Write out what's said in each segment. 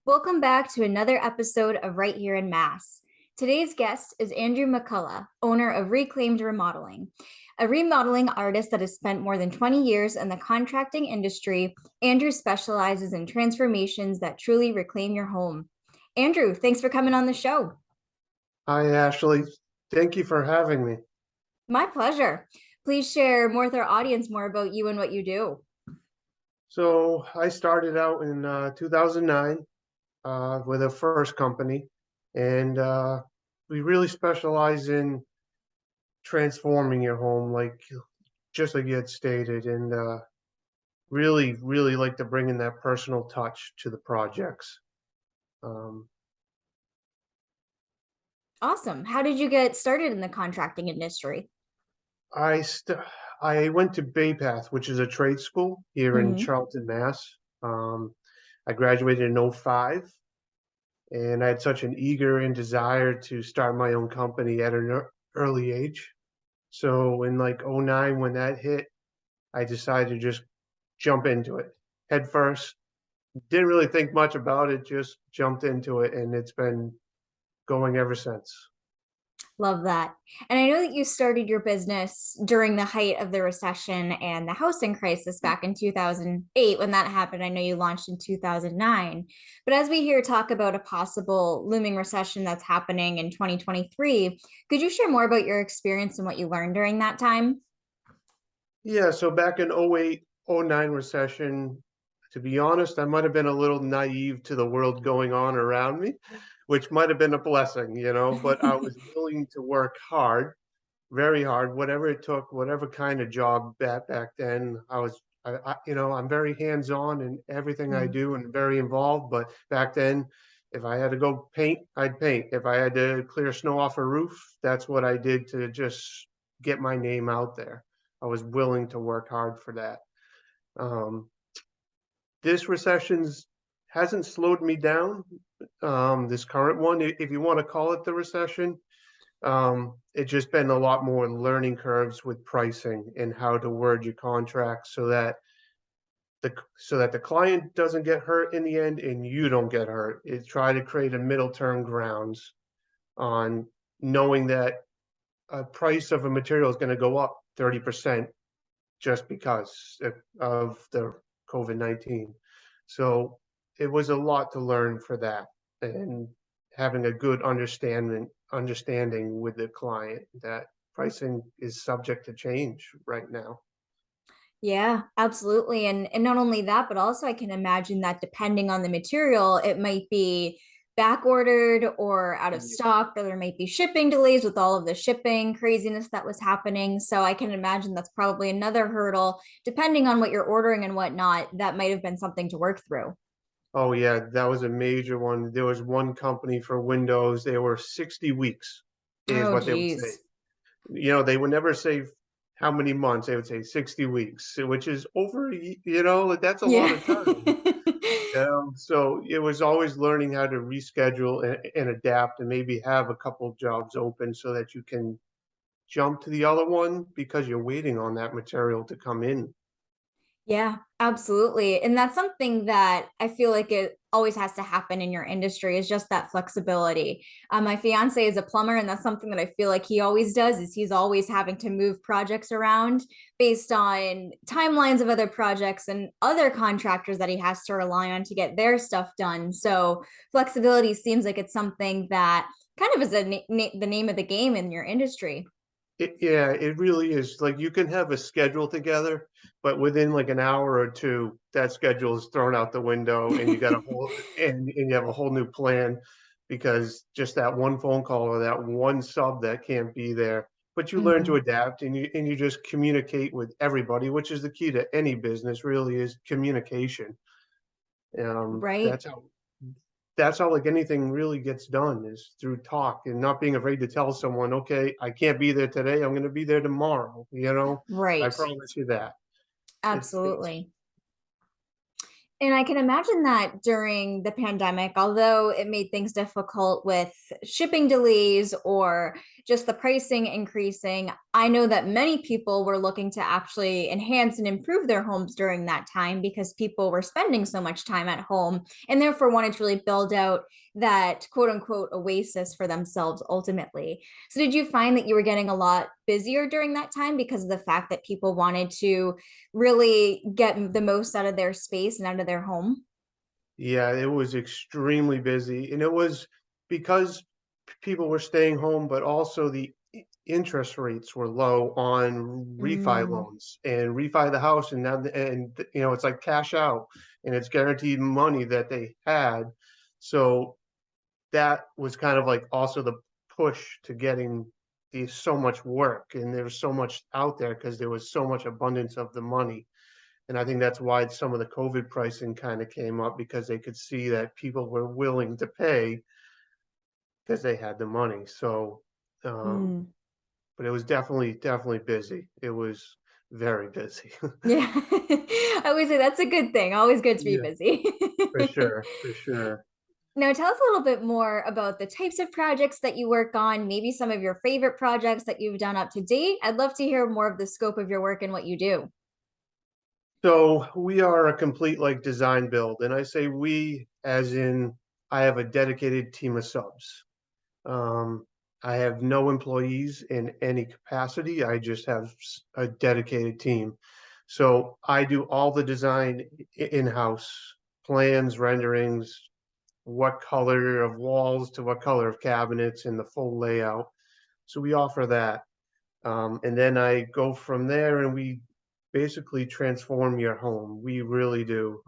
Welcome back to another episode of Right Here in Mass. Today's guest is Andrew McCullough, owner of Reclaimed Remodeling, a remodeling artist that has spent more than 20 years in the contracting industry. Andrew specializes in transformations that truly reclaim your home. Andrew, thanks for coming on the show. Hi, Ashley. Thank you for having me. My pleasure. Please share more with our audience more about you and what you do. So I started out in 2009 with a first company, and we really specialize in transforming your home, just like you had stated, and really, really like to bring in that personal touch to the projects. Um, Awesome. How did you get started in the contracting industry? I st I went to Bay Path, which is a trade school here in Mhm. Charlton, Mass. I graduated in '05. And I had such an eager and desire to start my own company at an early age. So in like '09, when that hit, I decided to just jump into it head first. Didn't really think much about it, just jumped into it, and it's been going ever since. Love that. And I know that you started your business during the height of the recession and the housing crisis back in 2008. When that happened, I know you launched in 2009. But as we hear talk about a possible looming recession that's happening in 2023, could you share more about your experience and what you learned during that time? Yeah, so back in '08, '09 recession, to be honest, I might have been a little naive to the world going on around me, which might have been a blessing, but I was willing to work hard, very hard, whatever it took, whatever kind of job back then. I'm very hands-on in everything I Mm. do and very involved. But back then, if I had to go paint, I'd paint. If I had to clear snow off a roof, that's what I did to just get my name out there. I was willing to work hard for that. Um, this recession's hasn't slowed me down. This current one, if you want to call it the recession, it's just been a lot more learning curves with pricing and how to word your contract so that the client doesn't get hurt in the end and you don't get hurt. It try to create a middle term grounds on knowing that a price of a material is going to go up 30% just because of the COVID-19. So it was a lot to learn for that, and having a good understanding with the client that pricing is subject to change right now. Yeah, absolutely. And not only that, but also I can imagine that depending on the material, it might be back ordered or out of stock, or there might be shipping delays with all of the shipping craziness that was happening. So I can imagine that's probably another hurdle, depending on what you're ordering and whatnot, that might have been something to work through. Oh yeah, that was a major one. There was one company for Windows, they were 60 weeks is Oh, what they would say. geez. They would never say how many months, they would say 60 weeks, which is over, that's a lot Yeah. of time. So it was always learning how to reschedule and adapt and maybe have a couple jobs open so that you can jump to the other one because you're waiting on that material to come in. Yeah, absolutely. And that's something that I feel like it always has to happen in your industry is just that flexibility. My fiance is a plumber, and that's something that I feel like he always does is he's always having to move projects around based on timelines of other projects and other contractors that he has to rely on to get their stuff done. So flexibility seems like it's something that kind of is the name of the game in your industry. Yeah, it really is. Like you can have a schedule together, but within like an hour or two, that schedule is thrown out the window and you got a whole and you have a whole new plan because just that one phone call or that one sub that can't be there. But you learn to Mhm. adapt and you just communicate with everybody, which is the key to any business, really is communication. Um, Right. that's how that's how like anything really gets done is through talk and not being afraid to tell someone, okay, I can't be there today. I'm going to be there tomorrow. I Right. promise you that. It's Absolutely. And I can imagine that during the pandemic, although it made things difficult with shipping delays or just the pricing increasing, I know that many people were looking to actually enhance and improve their homes during that time because people were spending so much time at home and therefore wanted to really build out that quote unquote oasis for themselves ultimately. So, did you find that you were getting a lot busier during that time because of the fact that people wanted to really get the most out of their space and out of their home? Yeah, it was extremely busy, and it was because people were staying home, but also the interest rates were low on refi Mm, loans and refi the house, and now it's like cash out, and it's guaranteed money that they had. So that was kind of like also the push to getting the so much work, and there was so much out there because there was so much abundance of the money. And I think that's why some of the COVID pricing kind of came up, because they could see that people were willing to pay because they had the money. So, um, mm. but it was definitely busy. It was very busy. Yeah. I always say that's a good thing. Always good to be Yeah, busy. for sure, for sure. Now, tell us a little bit more about the types of projects that you work on, maybe some of your favorite projects that you've done up to date. I'd love to hear more of the scope of your work and what you do. So we are a complete like design build, and I say we as in I have a dedicated team of subs. Um, I have no employees in any capacity. I just have a dedicated team. So I do all the design in-house, plans, renderings, what color of walls to what color of cabinets, and the full layout. So we offer that. And then I go from there and we basically transform your home. We really do.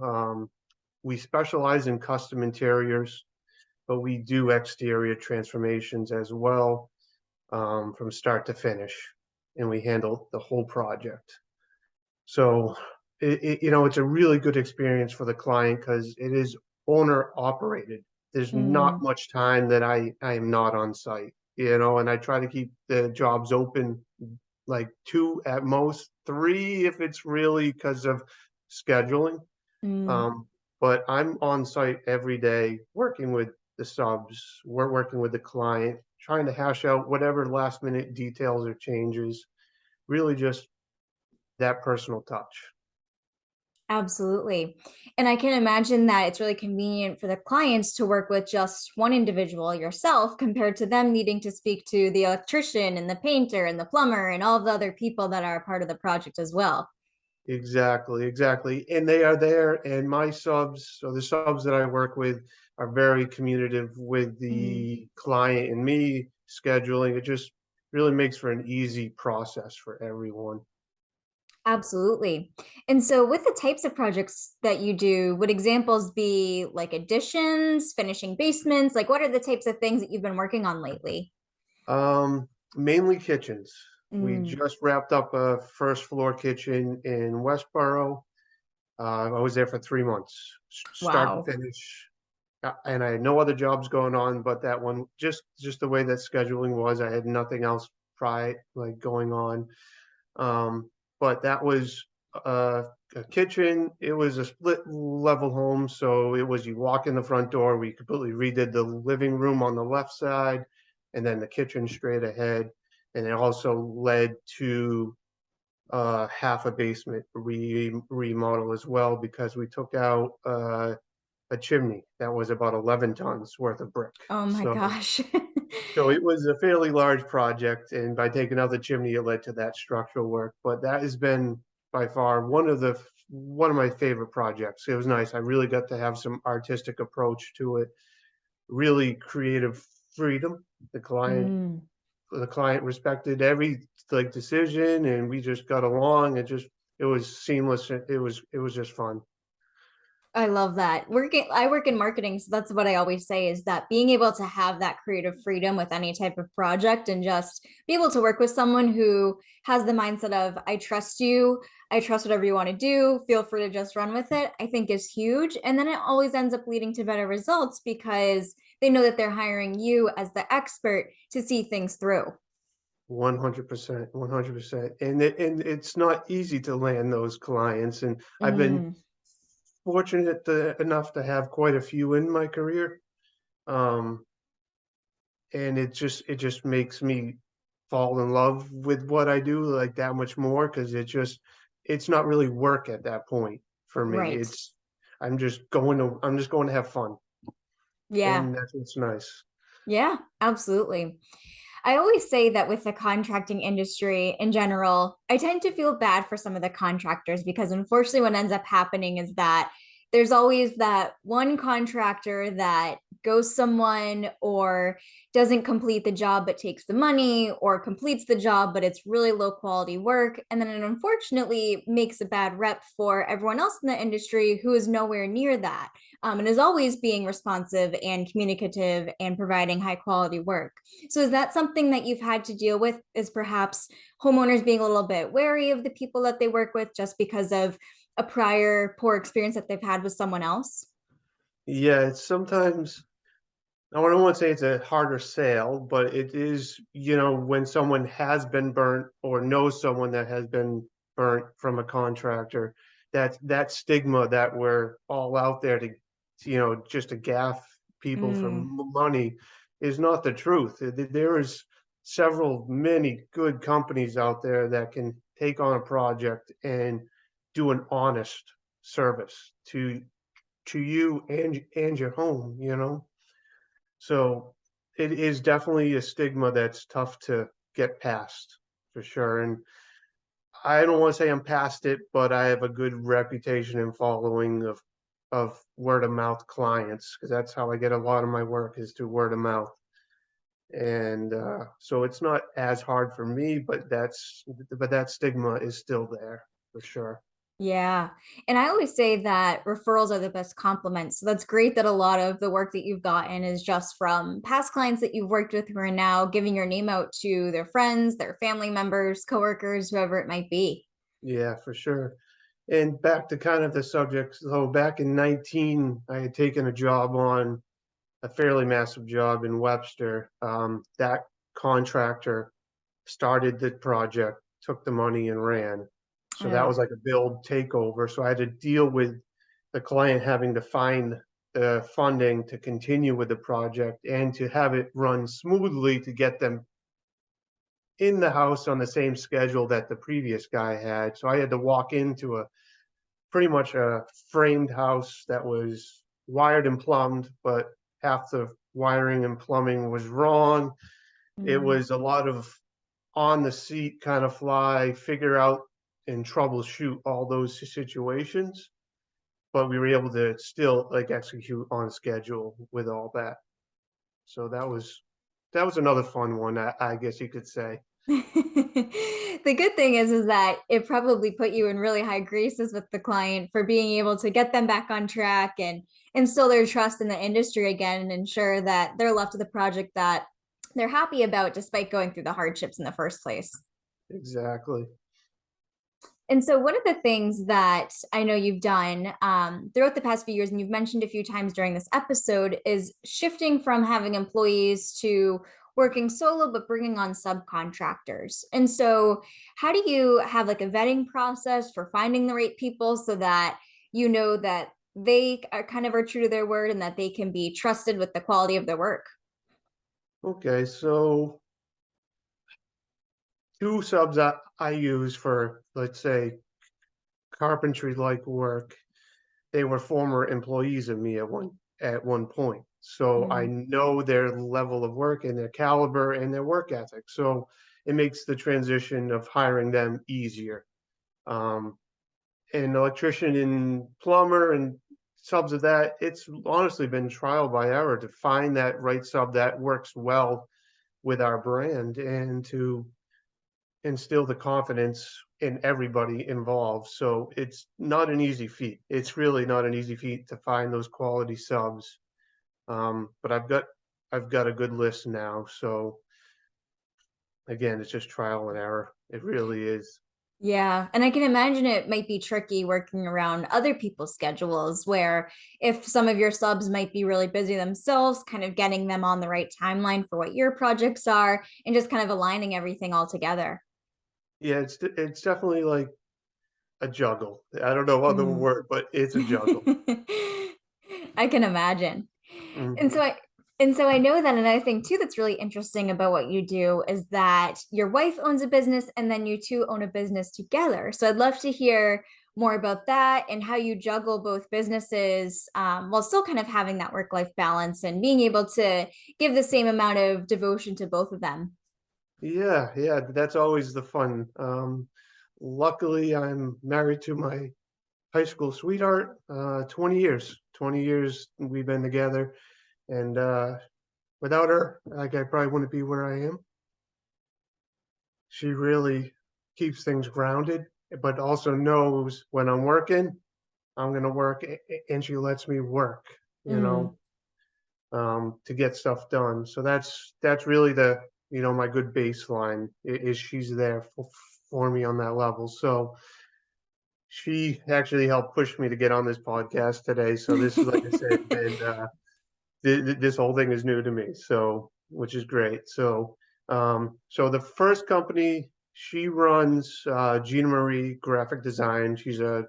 We specialize in custom interiors, but we do exterior transformations as well, from start to finish, and we handle the whole project. So it's a really good experience for the client because it is owner operated. There's not Mm, much time that I am not on site, and I try to keep the jobs open like two at most, three if it's really because of scheduling. mm. Um, but I'm on site every day working with the subs. We're working with the client, trying to hash out whatever last minute details or changes. Really just that personal touch. Absolutely. And I can imagine that it's really convenient for the clients to work with just one individual, yourself, compared to them needing to speak to the electrician and the painter and the plumber and all of the other people that are a part of the project as well. Exactly, exactly. And they are there, and my subs, so the subs that I work with, are very communicative with Mm. the client and me scheduling. It just really makes for an easy process for everyone. Absolutely. And so, with the types of projects that you do, would examples be like additions, finishing basements? Like, what are the types of things that you've been working on lately? Mainly kitchens. We Mm, just wrapped up a first floor kitchen in Westboro. I was there for 3 months, start to wow. finish. And I had no other jobs going on, but that one, just the way that scheduling was, I had nothing else like going on. Um, but that was a kitchen. It was a split level home, so it was you walk in the front door. We completely redid the living room on the left side, and then the kitchen straight ahead, and it also led to half a basement remodel as well, because we took out a chimney that was about 11 tons worth of brick. Oh my So gosh. so it was a fairly large project, and by taking out the chimney, it led to that structural work. But that has been by far one of my favorite projects. It was nice. I really got to have some artistic approach to it, really creative freedom. The client Mm. the client respected every like decision, and we just got along. It was seamless. It was just fun. I love that. I work in marketing, so that's what I always say is that being able to have that creative freedom with any type of project and just be able to work with someone who has the mindset of, I trust you, I trust whatever you want to do, feel free to just run with it, I think is huge. And then it always ends up leading to better results because they know that they're hiring you as the expert to see things through. 100%, 100%. And it's not easy to land those clients. And I've been Mm, fortunate enough to have quite a few in my career. Um, and it just makes me fall in love with what I do like that much more because it's not really work at that point for me. Right. I'm just going to have fun, Yeah. and that's what's nice. Yeah, absolutely. I always say that with the contracting industry in general, I tend to feel bad for some of the contractors because unfortunately, what ends up happening is that there's always that one contractor that goes someone or doesn't complete the job but takes the money or completes the job but it's really low quality work. And then it unfortunately makes a bad rep for everyone else in the industry who is nowhere near that, and is always being responsive and communicative and providing high quality work. So is that something that you've had to deal with, is perhaps homeowners being a little bit wary of the people that they work with just because of a prior poor experience that they've had with someone else? Yeah, it's sometimes I don't want to say it's a harder sale, but it is, when someone has been burnt or knows someone that has been burnt from a contractor, that stigma that we're all out there just to gaff people for Mm, money is not the truth. There is many good companies out there that can take on a project and do an honest service to you and your home. So it is definitely a stigma that's tough to get past for sure. And I don't want to say I'm past it, but I have a good reputation and following of word of mouth clients because that's how I get a lot of my work is through word of mouth. And so it's not as hard for me, but that stigma is still there for sure. yeah. And I always say that referrals are the best compliments. So that's great that a lot of the work that you've gotten is just from past clients that you've worked with who are now giving your name out to their friends, their family members, coworkers, whoever it might be. Yeah, for sure. And back to kind of the subject. So back in 19, I had taken a job on a fairly massive job in Webster. That contractor started the project, took the money and ran. So that Oh, was like a build takeover. So I had to deal with the client having to find the funding to continue with the project and to have it run smoothly to get them in the house on the same schedule that the previous guy had. So I had to walk into a pretty much a framed house that was wired and plumbed, but half the wiring and plumbing was wrong. It mm, was a lot of on the seat kind of fly, figure out and troubleshoot all those situations. But we were able to still like execute on schedule with all that. So that was another fun one, I guess you could say. the good thing is that it probably put you in really high graces with the client for being able to get them back on track and instill their trust in the industry again and ensure that they're left with a project that they're happy about despite going through the hardships in the first place. Exactly. And so, one of the things that I know you've done throughout the past few years, and you've mentioned a few times during this episode, is shifting from having employees to working solo, but bringing on subcontractors. And so, how do you have like a vetting process for finding the right people so that you know that they are kind of are true to their word and that they can be trusted with the quality of their work? Okay, so two subs I use for, let's say, carpentry like work, they were former employees of me at one point. So I Mm, know their level of work and their caliber and their work ethic. So it makes the transition of hiring them easier. Um, an electrician and plumber and subs of that, it's honestly been trial by error to find that right sub that works well with our brand and to instill the confidence in everybody involved. So it's not an easy feat. It's really not an easy feat to find those quality subs. But I've got a good list now. So again, it's just trial and error. It really is. yeah, and I can imagine it might be tricky working around other people's schedules where if some of your subs might be really busy themselves, kind of getting them on the right timeline for what your projects are and just kind of aligning everything all together. Yeah, it's definitely like a juggle. I don't know other Mm. word, but it's a juggle. I can imagine. And so Hmm. I and so I know that another thing too that's really interesting about what you do is that your wife owns a business and then you two own a business together. So I'd love to hear more about that and how you juggle both businesses while still kind of having that work-life balance and being able to give the same amount of devotion to both of them. Yeah, yeah, that's always the fun. Luckily, I'm married to my high school sweetheart. 20 years, 20 years we've been together, and without her, like I probably wouldn't be where I am. She really keeps things grounded, but also knows when I'm working, I'm gonna work, and she lets me work, you Mm, know, to get stuff done. So that's really the, my good baseline is she's there for me on that level. So she actually helped push me to get on this podcast today. So this, like I said, and this whole thing is new to me. So which is great. So the first company she runs, Gina Marie Graphic Design. She's a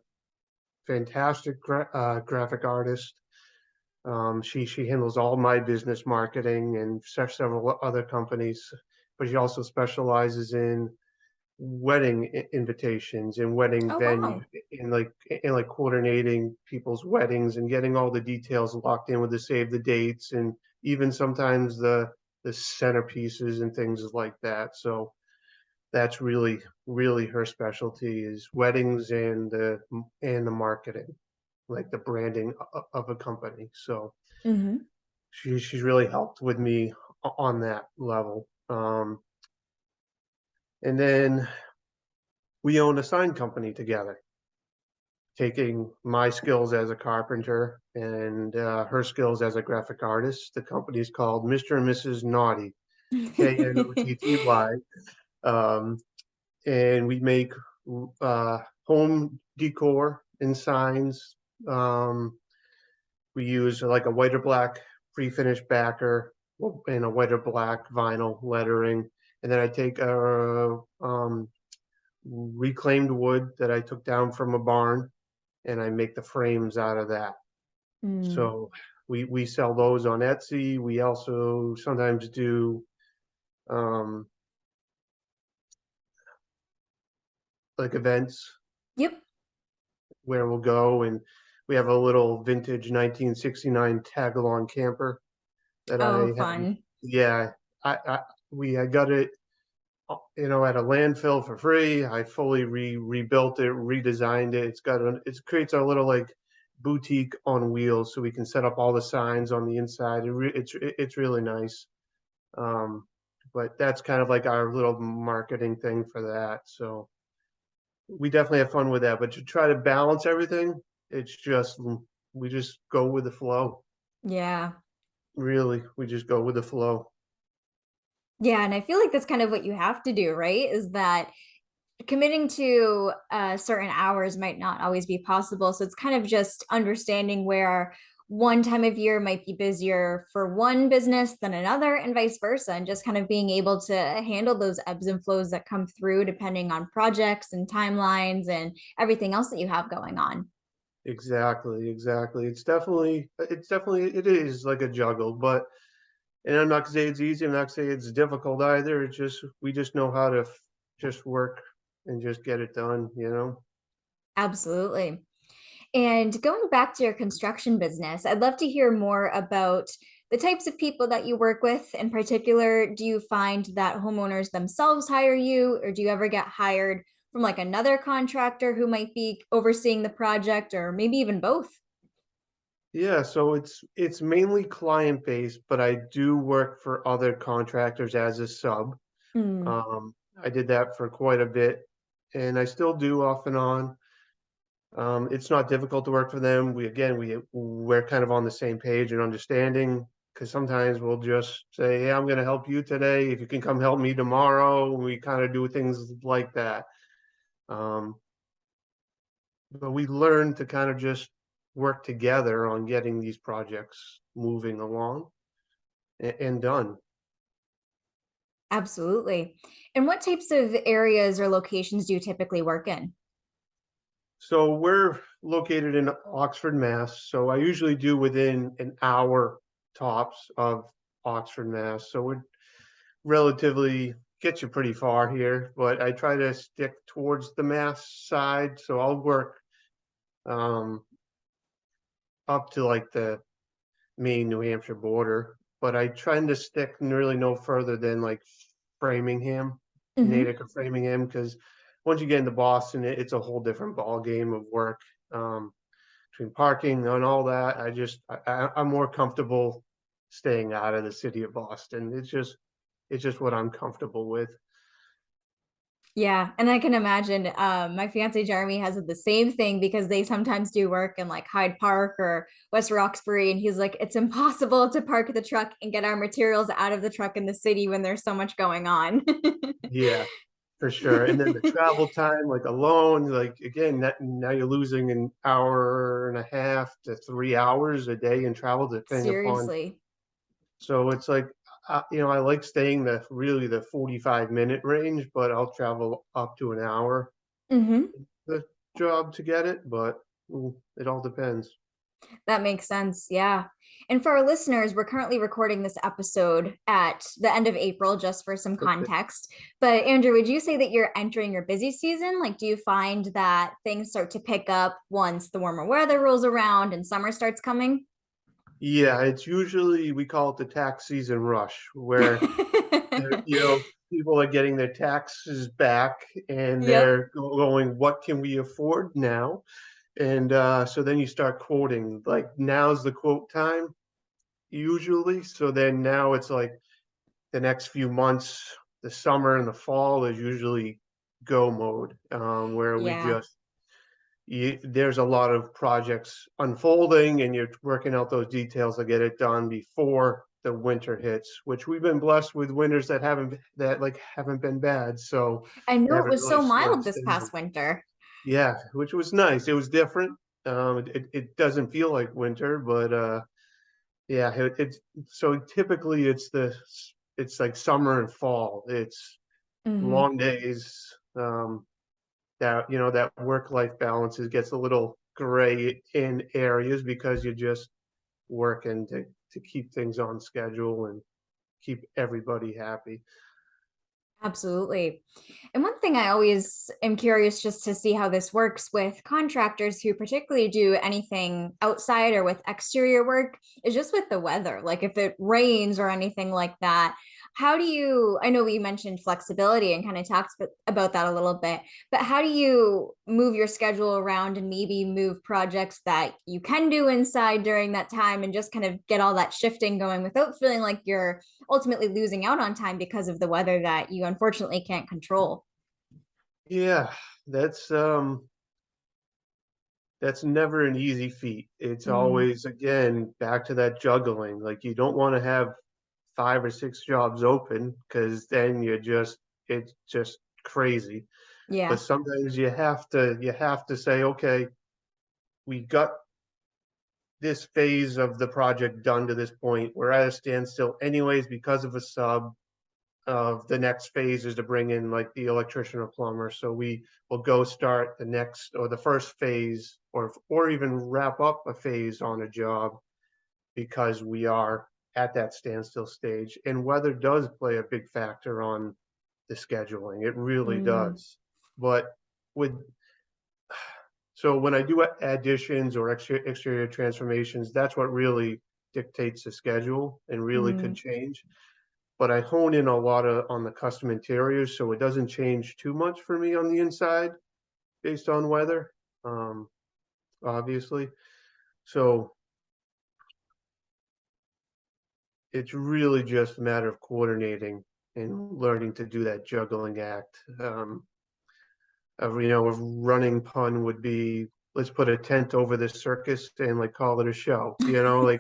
fantastic graphic artist. She handles all my business marketing and several other companies, but she also specializes in wedding invitations and wedding oh, venues, wow. in like coordinating people's weddings and getting all the details locked in with the save the dates and even sometimes the centerpieces and things like that. So that's really her specialty is weddings and the marketing, like the branding of a company. So Hmm. she's really helped with me on that level. And then we own a sign company together, taking my skills as a carpenter and her skills as a graphic artist. The company is called Mr. and Mrs. Naughty, Knotty. Um, and we make home decor and signs. Um, we use like a white or black pre-finished backer and a white or black vinyl lettering. And then I take a reclaimed wood that I took down from a barn and I make the frames out of that. Mm. So we sell those on Etsy. We also sometimes do um, like events Yep. where we'll go and we have a little vintage 1969 tag along camper that Oh, I have. fun. Yeah, I got it, at a landfill for free. I fully rebuilt it, redesigned it. It creates a little like boutique on wheels, so we can set up all the signs on the inside. It's really nice. Um, but that's kind of like our little marketing thing for that. So we definitely have fun with that. But to try to balance everything, it's just we just go with the flow. Yeah. Really, we just go with the flow. Yeah, and I feel like that's kind of what you have to do, right? Is that committing to certain hours might not always be possible. So it's kind of just understanding where one time of year might be busier for one business than another, and vice versa, and just kind of being able to handle those ebbs and flows that come through depending on projects and timelines and everything else that you have going on. Exactly, exactly. It is like a juggle, but and I'm not gonna say it's easy. I'm not gonna say it's difficult either. We just know how to just work and just get it done. Absolutely. And going back to your construction business, I'd love to hear more about the types of people that you work with. In particular, do you find that homeowners themselves hire you, or do you ever get hired from like another contractor who might be overseeing the project, or maybe even both? Yeah, so it's mainly client based, but I do work for other contractors as a sub. Mm, I did that for quite a bit, and I still do off and on. It's not difficult to work for them. We're kind of on the same page and understanding because sometimes we'll just say, "Hey, I'm going to help you today. If you can come help me tomorrow," we kind of do things like that. Um, but we learn to kind of just work together on getting these projects moving along and done. absolutely. And what types of areas or locations do you typically work in? So we're located in Oxford, Mass. So I usually do within an hour tops of Oxford, Mass. So we're relatively gets you pretty far here, but I try to stick towards the Mass side. So I'll work um, up to like the Maine, New Hampshire border, but I try to stick really no further than like Framingham, Hmm. Natick or Framingham, because once you get into Boston, it's a whole different ball game of work. Um, Between parking and all that, I'm more comfortable staying out of the city of Boston. It's just what I'm comfortable with. Yeah, and I can imagine my fiance Jeremy has the same thing because they sometimes do work in like Hyde Park or West Roxbury, and he's like, it's impossible to park the truck and get our materials out of the truck in the city when there's so much going on. Yeah, for sure. And then the travel time, like alone, like again, now you're losing an hour and a half to 3 hours a day in travel, depending upon. Seriously. So it's like, I like staying the 45-minute range, but I'll travel up to an hour Hmm. the job to get it, but it all depends. That makes sense. Yeah. And for our listeners, we're currently recording this episode at the end of April, just for some Okay. context. But Andrew, would you say that you're entering your busy season? Like, do you find that things start to pick up once the warmer weather rolls around and summer starts coming? Yeah, it's usually we call it the tax season rush, where you know people are getting their taxes back and Yep. they're going, "What can we afford now?" And so then you start quoting, like now's the quote time usually. So then now it's like the next few months, the summer and the fall is usually go mode, where we Yeah. just there's a lot of projects unfolding and you're working out those details to get it done before the winter hits, which we've been blessed with winters that haven't been bad, so I know it haven't was really so slowed mild us this down. past winter. Yeah, which was nice. It was different. It doesn't feel like winter, but yeah, it's so typically it's like summer and fall. It's Hmm. long days. That work-life balance gets a little gray in areas because you're just working to keep things on schedule and keep everybody happy. Absolutely. And one thing I always am curious just to see how this works with contractors who particularly do anything outside or with exterior work is just with the weather. Like if it rains or anything like that, how do you, I know we mentioned flexibility and kind of talked about that a little bit, but how do you move your schedule around and maybe move projects that you can do inside during that time and just kind of get all that shifting going without feeling like you're ultimately losing out on time because of the weather that you unfortunately can't control? Yeah, that's um that's never an easy feat. It's Mm, always, again, back to that juggling. Like you don't want to have 5 or 6 jobs open because then it's just crazy. But yeah. sometimes you have to say, okay, we got this phase of the project done to this point. We're at a standstill anyways because of a sub. Of the next phase is to bring in like the electrician or plumber. So we will go start the next or the first phase or even wrap up a phase on a job because we are at that standstill stage. And weather does play a big factor on the scheduling. It really Mm, does. But with so when I do additions or exterior transformations, that's what really dictates the schedule and really could mm, change. But I hone in a lot on the custom interiors, so it doesn't change too much for me on the inside based on weather, um, obviously. So it's really just a matter of coordinating and learning to do that juggling act. A running pun would be, let's put a tent over this circus and like call it a show. Like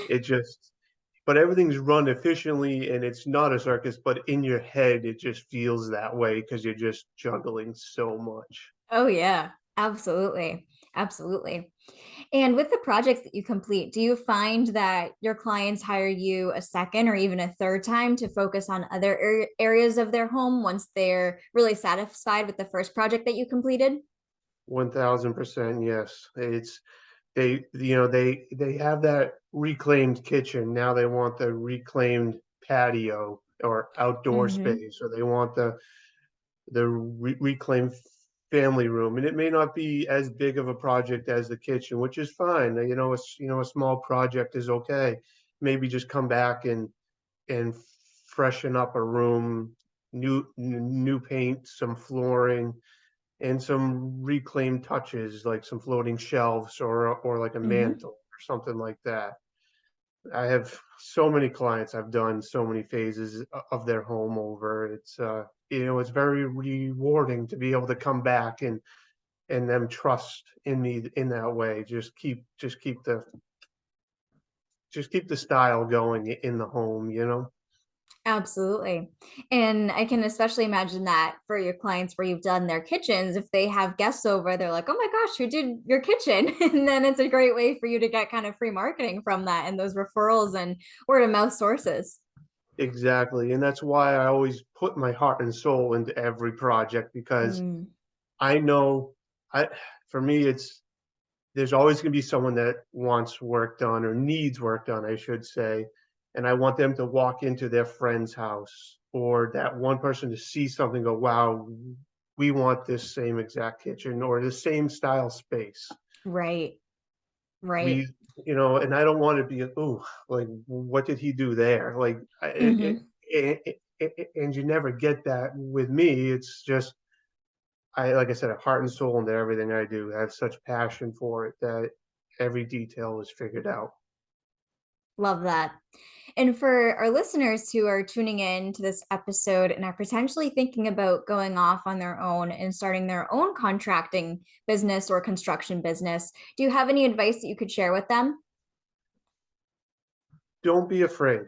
it just, but everything's run efficiently and it's not a circus, but in your head it just feels that way because you're just juggling so much. oh yeah, absolutely. Absolutely. And with the projects that you complete, do you find that your clients hire you a second or even a third time to focus on other areas of their home once they're really satisfied with the first project that you completed? 1000%, yes. They have that reclaimed kitchen. Now they want the reclaimed patio or outdoor Mm-hmm. space, or they want the reclaimed family room. And it may not be as big of a project as the kitchen, which is fine. A small project is okay. Maybe just come back and freshen up a room, new paint, some flooring, and some reclaimed touches like some floating shelves or like a Mm-hmm. mantle or something like that. I have so many clients. I've done so many phases of their home over. It's very rewarding to be able to come back and them trust in me in that way. Just keep the style going in the home. Absolutely. And I can especially imagine that for your clients where you've done their kitchens, if they have guests over, they're like, oh my gosh, who did your kitchen? And then it's a great way for you to get kind of free marketing from that and those referrals and word of mouth sources. Exactly. And that's why I always put my heart and soul into every project because Mm, I know I for me there's always going to be someone that wants work done or needs work done, I should say. And I want them to walk into their friend's house or that one person to see something, go, wow, we want this same exact kitchen or the same style space. right, right. We, and I don't want to be, oh, like, what did he do there? Like, Hmm. and you never get that with me. It's just, like I said, a heart and soul into everything I do. I have such passion for it that every detail is figured out. Love that. And for our listeners who are tuning in to this episode and are potentially thinking about going off on their own and starting their own contracting business or construction business, do you have any advice that you could share with them? Don't be afraid.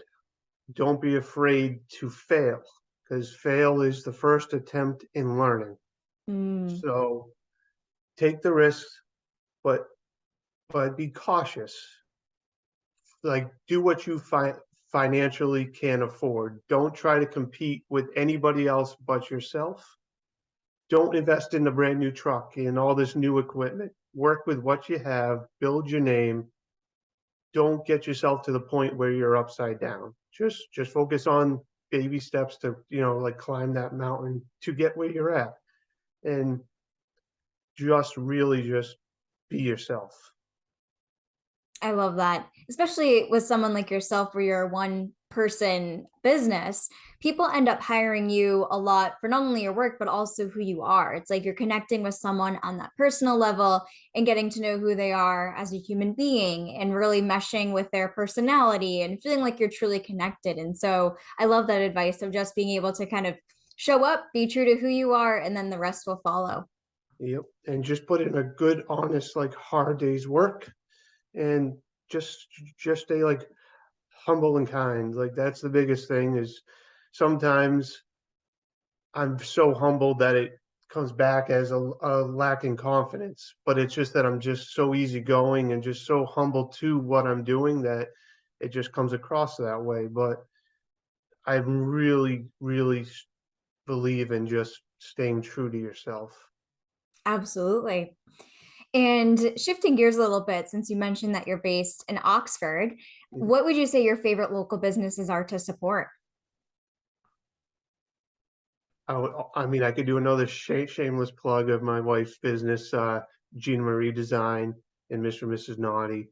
Don't be afraid to fail because fail is the first attempt in learning. Mm, So take the risks, but be cautious. Like do what you financially can afford. Don't try to compete with anybody else but yourself. Don't invest in a brand new truck and all this new equipment. Work with what you have, build your name. Don't get yourself to the point where you're upside down. Just focus on baby steps to, like climb that mountain to get where you're at. And just really just be yourself. I love that, especially with someone like yourself where you're a one person business. People end up hiring you a lot for not only your work, but also who you are. It's like you're connecting with someone on that personal level and getting to know who they are as a human being and really meshing with their personality and feeling like you're truly connected. And so I love that advice of just being able to kind of show up, be true to who you are, and then the rest will follow. Yep. And just put in a good, honest, like hard day's work and just just stay like humble and kind. Like that's the biggest thing is sometimes I'm so humble that it comes back as a lack in confidence. But it's just that I'm just so easygoing and just so humble to what I'm doing that it just comes across that way. But I really, really believe in just staying true to yourself. Absolutely. And shifting gears a little bit, since you mentioned that you're based in Oxford, what would you say your favorite local businesses are to support? I mean, I could do another shameless plug of my wife's business, Jean Marie Design and Mr. and Mrs. Naughty.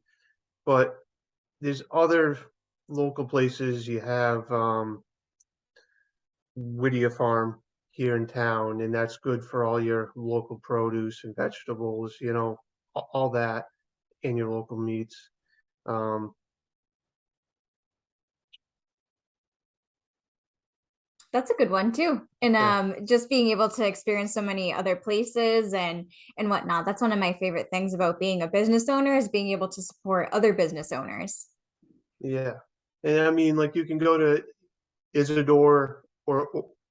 But there's other local places. You have Whittier Farm here in town, and that's good for all your local produce and vegetables, all that in your local meats. Um, That's a good one too. And yeah, just being able to experience so many other places and whatnot. That's one of my favorite things about being a business owner is being able to support other business owners. yeah. And I mean, like you can go to Isidore or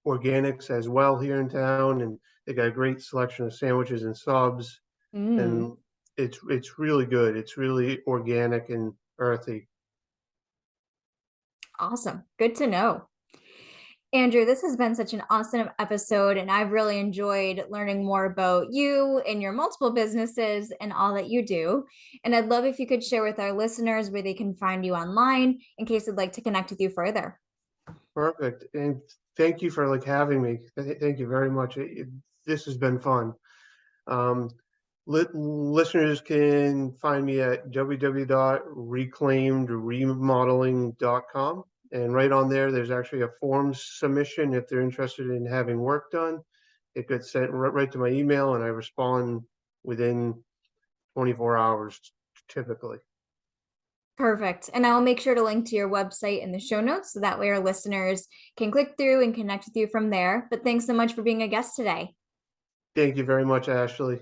Organics as well here in town, and they got a great selection of sandwiches and subs, Mm, and it's really good. It's really organic and earthy. awesome. Good to know. Andrew, this has been such an awesome episode, and I've really enjoyed learning more about you and your multiple businesses and all that you do. And I'd love if you could share with our listeners where they can find you online in case they'd like to connect with you further. Perfect. And thank you for like having me. Thank you very much. This has been fun. Um, Listeners can find me at www.reclaimedremodeling.com. And right on there, there's actually a form submission if they're interested in having work done. It gets sent right to my email, and I respond within 24 hours typically. Perfect. And I'll make sure to link to your website in the show notes so that way our listeners can click through and connect with you from there. But thanks so much for being a guest today. Thank you very much, Ashley.